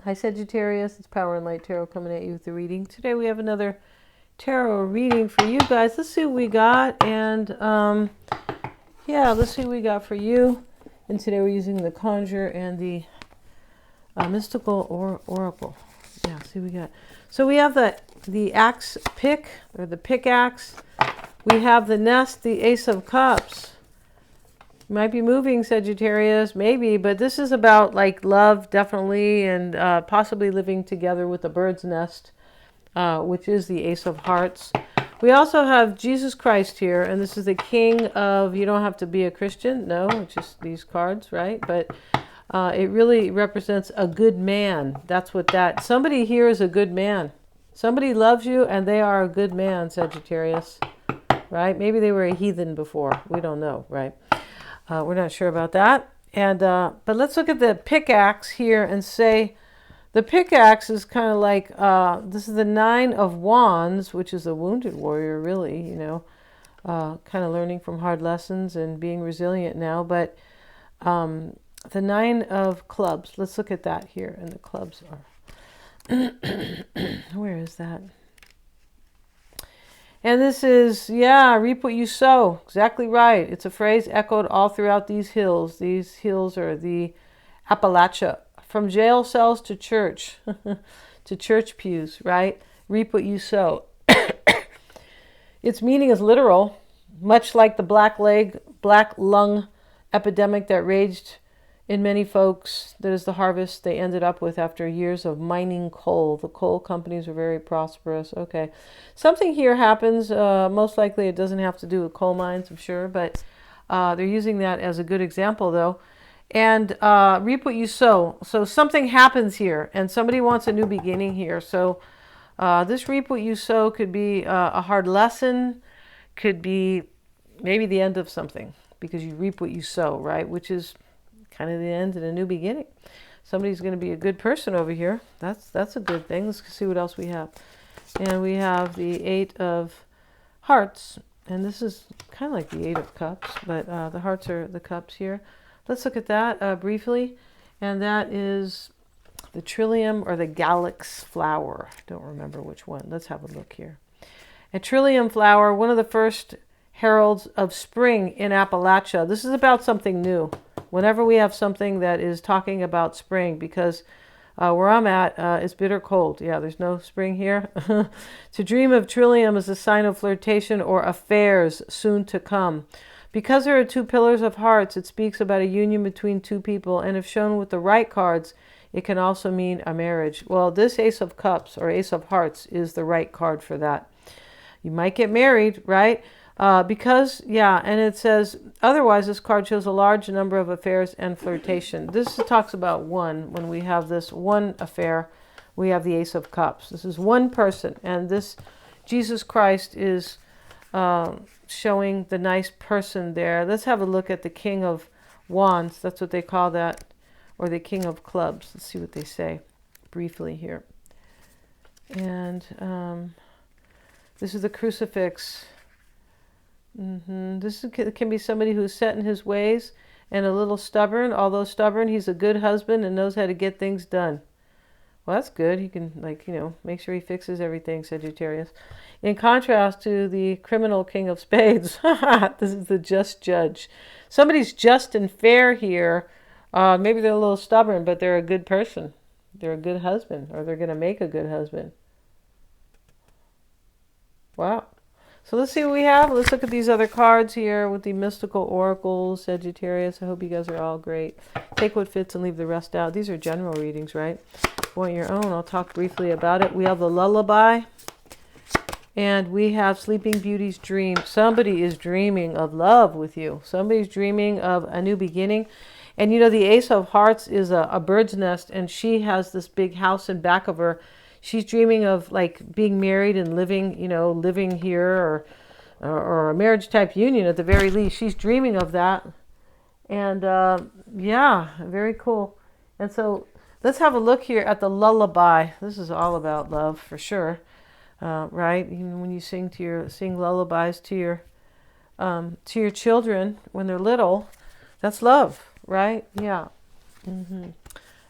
Hi Sagittarius, it's Power and Light Tarot coming at you with the reading. Today we have another tarot reading for you guys. Let's see what we got. And yeah, let's see what we got for you. And today we're using the Conjure and the Mystical Oracle. Yeah, see what we got. So we have the axe pick, or the pickaxe. We have the nest, the Ace of Cups. Might be moving, Sagittarius, maybe, but this is about like love, definitely, and possibly living together with a bird's nest, which is the Ace of Hearts. We also have Jesus Christ here, and this is the King of, you don't have to be a Christian, no, it's just these cards, right? But it really represents a good man. That's what that, somebody here is a good man. Somebody loves you, and they are a good man, Sagittarius, right? Maybe they were a heathen before. We don't know, right? We're not sure about that. And but let's look at the pickaxe here and say the pickaxe is kind of like, this is the Nine of Wands, which is a wounded warrior, really, you know, kind of learning from hard lessons and being resilient now. But the Nine of Clubs, let's look at that here. And the clubs are, where is that? And this is, yeah, reap what you sow. Exactly right. It's a phrase echoed all throughout these hills. These hills are the Appalachia. From jail cells to church, to church pews, right? Reap what you sow. Its meaning is literal, much like the black lung epidemic that raged in many folks. That is the harvest they ended up with after years of mining coal. The coal companies are very prosperous. Okay. Something here happens. Most likely it doesn't have to do with coal mines, I'm sure, but they're using that as a good example, though. And reap what you sow. So something happens here, and somebody wants a new beginning here. So this reap what you sow could be a hard lesson, could be maybe the end of something, because you reap what you sow, right? Which is kind of the end and a new beginning. Somebody's going to be a good person over here. That's a good thing. Let's see what else we have. And we have the Eight of Hearts. And this is kind of like the Eight of Cups, but the hearts are the cups here. Let's look at that briefly. And that is the Trillium or the Galax flower. Don't remember which one. Let's have a look here. A Trillium flower, one of the first heralds of spring in Appalachia. This is about something new. Whenever we have something that is talking about spring, because where I'm at, it's bitter cold. Yeah, there's no spring here. To dream of Trillium is a sign of flirtation or affairs soon to come. Because there are two pillars of hearts, it speaks about a union between two people, and if shown with the right cards, it can also mean a marriage. Well, this Ace of Cups or Ace of Hearts is the right card for that. You might get married, right? Because, yeah, and it says, otherwise this card shows a large number of affairs and flirtation. This talks about one. When we have this one affair, we have the Ace of Cups. This is one person, and this Jesus Christ is showing the nice person there. Let's have a look at the King of Wands. That's what they call that, or the King of Clubs. Let's see what they say briefly here. And this is the crucifix. This can be somebody who's set in his ways and a little stubborn. Although stubborn, he's a good husband and knows how to get things done. Well, that's good. He can, like, you know, make sure he fixes everything, Sagittarius. In contrast to the criminal King of Spades, this is the just judge. Somebody's just and fair here. Maybe they're a little stubborn, but they're a good person. They're a good husband, or they're going to make a good husband. Wow. So let's see what we have. Let's look at these other cards here with the mystical oracles, Sagittarius. I hope you guys are all great. Take what fits and leave the rest out. These are general readings, right? If you want your own, I'll talk briefly about it. We have the lullaby, and we have Sleeping Beauty's dream. Somebody is dreaming of love with you. Somebody's dreaming of a new beginning. And you know, the Ace of Hearts is a bird's nest, and she has this big house in back of her. She's dreaming of like being married and living, you know, living here, or a marriage type union at the very least. She's dreaming of that. And yeah, very cool. And so let's have a look here at the lullaby. This is all about love for sure, right? Even when you sing lullabies to your children when they're little, that's love, right? Yeah.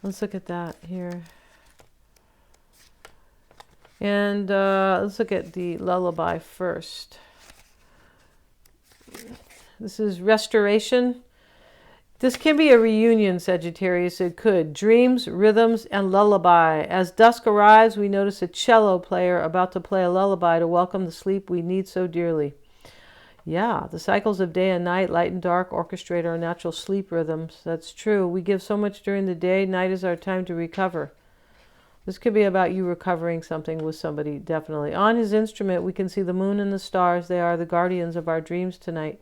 Let's look at that here. And let's look at the lullaby first. This is restoration. This can be a reunion, Sagittarius. It could. Dreams, rhythms, and lullaby. As dusk arrives, we notice a cello player about to play a lullaby to welcome the sleep we need so dearly. Yeah, the cycles of day and night, light and dark, orchestrate our natural sleep rhythms. That's true. We give so much during the day. Night is our time to recover. This could be about you recovering something with somebody, definitely. On his instrument, we can see the moon and the stars. They are the guardians of our dreams tonight.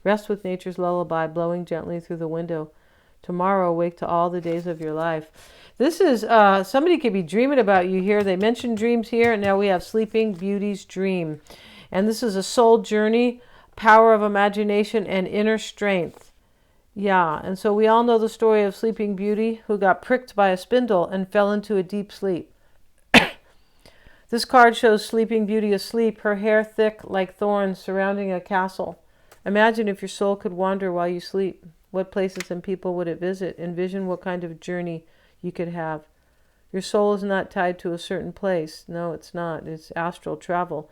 Rest with nature's lullaby blowing gently through the window. Tomorrow, awake to all the days of your life. This is, somebody could be dreaming about you here. They mentioned dreams here, and now we have Sleeping Beauty's dream. And this is a soul journey, power of imagination, and inner strength. Yeah, and so we all know the story of Sleeping Beauty, who got pricked by a spindle and fell into a deep sleep. This card shows Sleeping Beauty asleep, her hair thick like thorns surrounding a castle. Imagine if your soul could wander while you sleep. What places and people would it visit? Envision what kind of journey you could have. Your soul is not tied to a certain place. No, it's not. It's astral travel.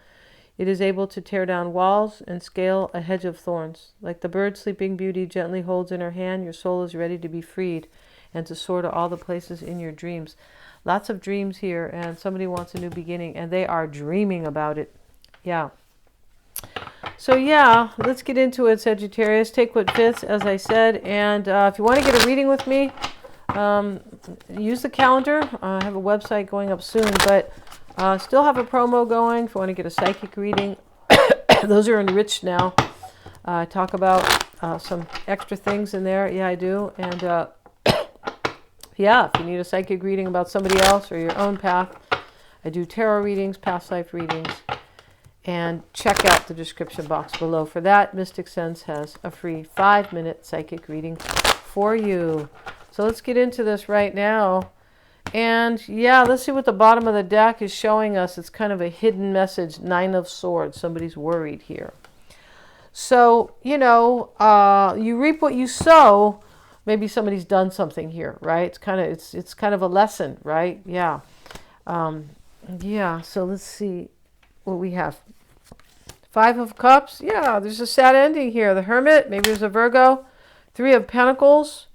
It is able to tear down walls and scale a hedge of thorns. Like the bird Sleeping Beauty gently holds in her hand, your soul is ready to be freed and to soar to all the places in your dreams. Lots of dreams here, and somebody wants a new beginning, and they are dreaming about it. Yeah. So yeah, let's get into it, Sagittarius. Take what fits, as I said. And if you want to get a reading with me, use the calendar. I have a website going up soon, but still have a promo going if you want to get a psychic reading. Those are enriched now. I talk about some extra things in there. Yeah, I do. And yeah, if you need a psychic reading about somebody else or your own path, I do tarot readings, past life readings. And check out the description box below for that. Mystic Sense has a free 5-minute psychic reading for you. So let's get into this right now. And yeah, let's see what the bottom of the deck is showing us. It's kind of a hidden message. 9 of Swords. Somebody's worried here. So, you know, you reap what you sow. Maybe somebody's done something here, right? It's kind of a lesson, right? Yeah. Yeah, so let's see what we have. 5 of Cups. Yeah, there's a sad ending here. The Hermit. Maybe there's a Virgo. 3 of Pentacles.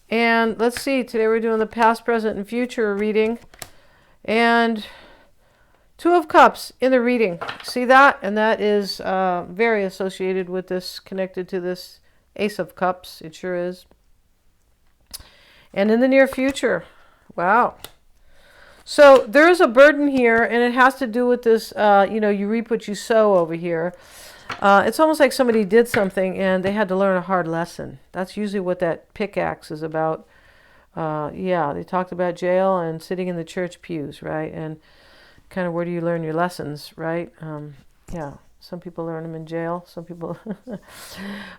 And let's see. Today we're doing the past, present, and future reading. And 2 of Cups in the reading. See that? And that is very associated with this, connected to this Ace of Cups. It sure is. And in the near future. Wow. So there is a burden here, and it has to do with this, you know, you reap what you sow over here. It's almost like somebody did something and they had to learn a hard lesson. That's usually what that pickaxe is about. Yeah, they talked about jail and sitting in the church pews, right? And kind of where do you learn your lessons, right? Yeah, some people learn them in jail. Some people,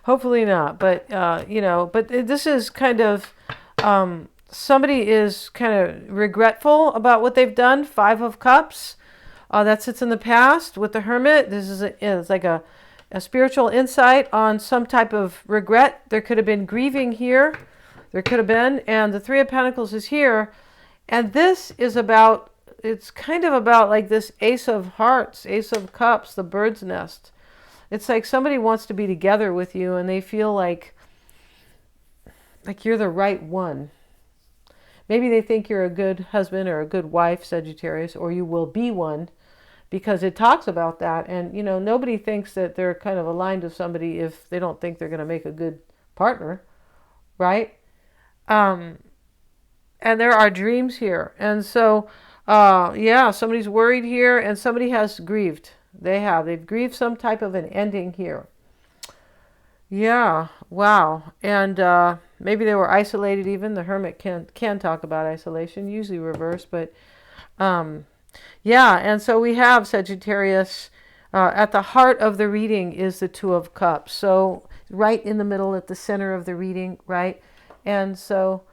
hopefully not. But, you know, but this is kind of... somebody is kind of regretful about what they've done. 5 of Cups. That sits in the past with the Hermit. This is it's like a spiritual insight on some type of regret. There could have been grieving here. There could have been. And the 3 of Pentacles is here. And this is about, it's kind of about like this Ace of Hearts, Ace of Cups, the bird's nest. It's like somebody wants to be together with you and they feel like you're the right one. Maybe they think you're a good husband or a good wife, Sagittarius, or you will be one, because it talks about that. And, you know, nobody thinks that they're kind of aligned with somebody if they don't think they're going to make a good partner, right? And there are dreams here. And so, yeah, somebody's worried here and somebody has grieved. They've grieved some type of an ending here. Yeah, wow. And maybe they were isolated even. The Hermit can talk about isolation, usually reverse, but yeah, and so we have Sagittarius. At the heart of the reading is the 2 of Cups. So right in the middle, at the center of the reading, right? And so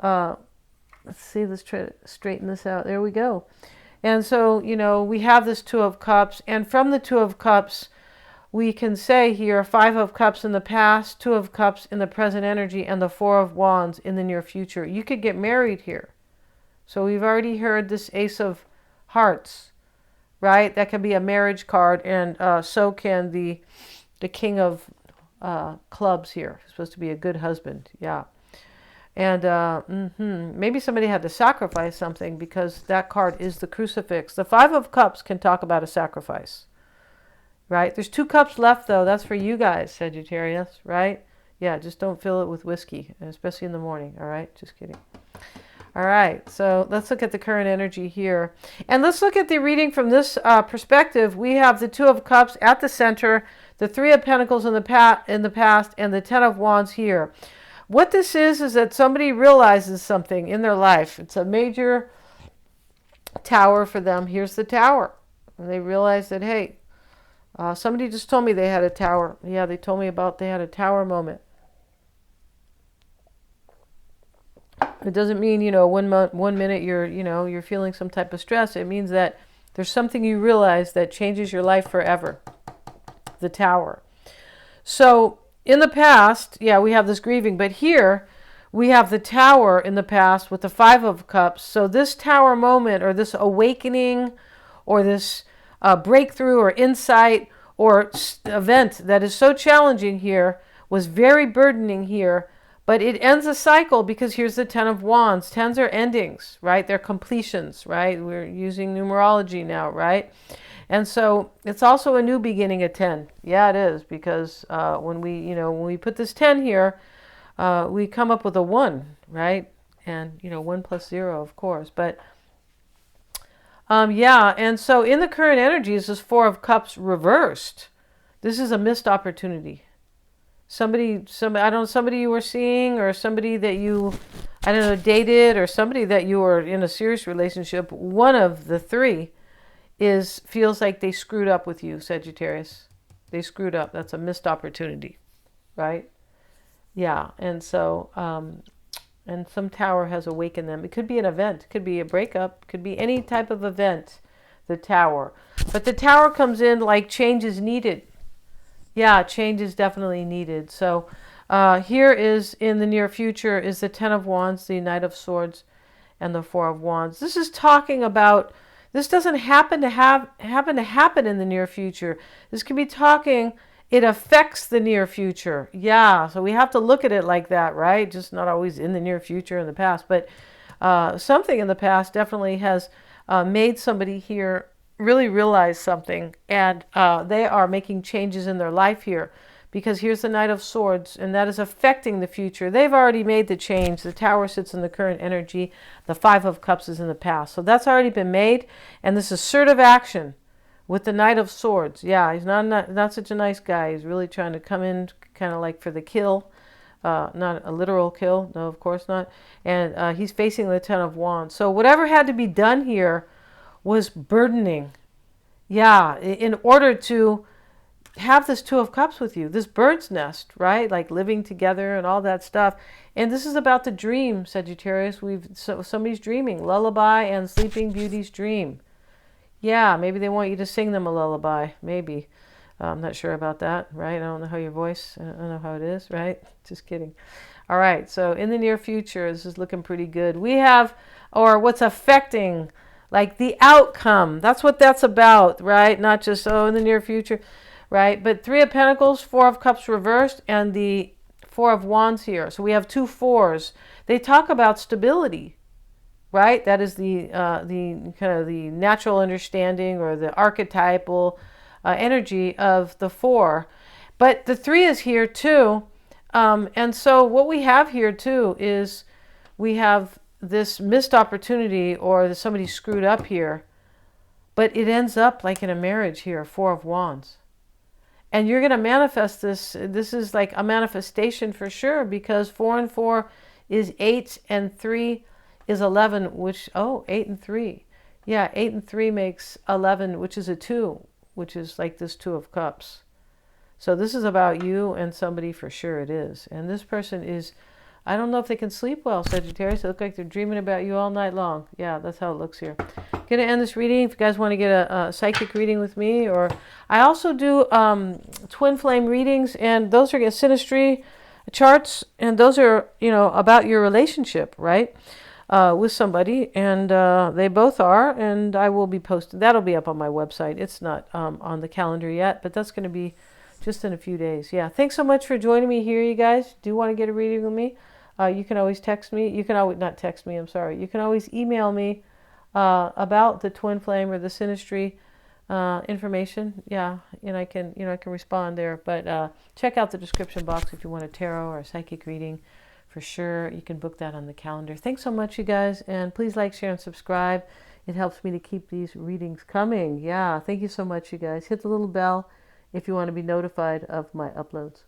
let's see, let's try to straighten this out. There we go. And so, you know, we have this 2 of Cups, and from the 2 of Cups, we can say here 5 of Cups in the past, 2 of Cups in the present energy, and the 4 of Wands in the near future. You could get married here. So we've already heard this Ace of Hearts. right? That can be a marriage card, and so can the King of Clubs here. He's supposed to be a good husband, yeah. And maybe somebody had to sacrifice something, because that card is the crucifix. The Five of Cups can talk about a sacrifice, right? There's 2 cups left, though. That's for you guys, Sagittarius, right? Yeah, just don't fill it with whiskey, especially in the morning, all right? Just kidding. All right, so let's look at the current energy here. And let's look at the reading from this perspective. We have the 2 of Cups at the center, the 3 of Pentacles in the past, and the 10 of Wands here. What this is that somebody realizes something in their life. It's a major tower for them. Here's the tower. And they realize that, hey, somebody just told me they had a tower. Yeah, they told me about they had a tower moment. It doesn't mean, one minute you're feeling some type of stress. It means that there's something you realize that changes your life forever. The tower. So in the past, yeah, we have this grieving, but here we have the tower in the past with the 5 of Cups. So this tower moment, or this awakening, or this breakthrough or insight or event that is so challenging here, was very burdening here, but it ends a cycle, because here's the 10 of Wands. 10s are endings, right? They're completions, right? We're using numerology now, right? And so it's also a new beginning at 10. Yeah, it is, because when we put this 10 here, we come up with a 1, right? And 1 plus 0, of course. But yeah, and so in the current energies, this 4 of Cups reversed. This is a missed opportunity. Somebody you were seeing, or somebody that you, dated, or somebody that you were in a serious relationship. One of the 3 feels like they screwed up with you, Sagittarius. They screwed up. That's a missed opportunity, right? Yeah, and so, and some tower has awakened them. It could be an event. It could be a breakup. It could be any type of event, the tower. But the tower comes in like change is needed. Yeah, change is definitely needed. So here is, in the near future, is the 10 of Wands, the Knight of Swords, and the 4 of Wands. This is talking about, this doesn't happen to happen in the near future. This can be talking, it affects the near future. Yeah, so we have to look at it like that, right? Just not always in the near future, in the past. But something in the past definitely has made somebody here really realize something, and they are making changes in their life here, because here's the Knight of Swords, and that is affecting the future. They've already made the change. The tower sits in the current energy. The 5 of Cups is in the past. So that's already been made, and this assertive action with the Knight of Swords. Yeah, he's not such a nice guy. He's really trying to come in kind of like for the kill. Not a literal kill. No, of course not. And he's facing the 10 of Wands. So whatever had to be done here was burdening. Yeah, in order to have this 2 of Cups with you, this bird's nest, right? Like living together and all that stuff. And this is about the dream, Sagittarius. Somebody's dreaming. Lullaby and Sleeping Beauty's dream. Yeah, maybe they want you to sing them a lullaby. Maybe. I'm not sure about that, right? I don't know how your voice, I don't know how it is, right? Just kidding. All right, so in the near future, this is looking pretty good. We have, or what's affecting, like the outcome. That's what that's about, right? Not just, in the near future, right? But 3 of Pentacles, 4 of Cups reversed, and the 4 of Wands here. So we have 2 4s. They talk about stability, right? That is the kind of the natural understanding, or the archetypal energy of the 4. But the 3 is here too. And so what we have here too is we have this missed opportunity, or somebody screwed up here, but it ends up like in a marriage here, 4 of Wands. And you're going to manifest this. This is like a manifestation for sure, because 4 and 4 is 8, and 3 is 11, which, 8 and 3. Yeah, 8 and 3 makes 11, which is a 2, which is like this 2 of Cups. So this is about you and somebody for sure, it is. And this person is, I don't know if they can sleep well, Sagittarius. They look like they're dreaming about you all night long. Yeah, that's how it looks here. Going to end this reading. If you guys want to get a psychic reading with me, or I also do twin flame readings, and those are synastry charts, and those are, about your relationship, right? with somebody, and they both are, and I will be posting. That'll be up on my website. It's not on the calendar yet, but that's going to be just in a few days. Yeah, thanks so much for joining me here, you guys. Do you want to get a reading with me? You can always text me. You can always not text me. I'm sorry. You can always email me about the twin flame or the synastry information. Yeah, and I can respond there. But check out the description box if you want a tarot or a psychic reading. For sure, you can book that on the calendar. Thanks so much, you guys, and please like, share, and subscribe. It helps me to keep these readings coming. Yeah, thank you so much, you guys. Hit the little bell if you want to be notified of my uploads.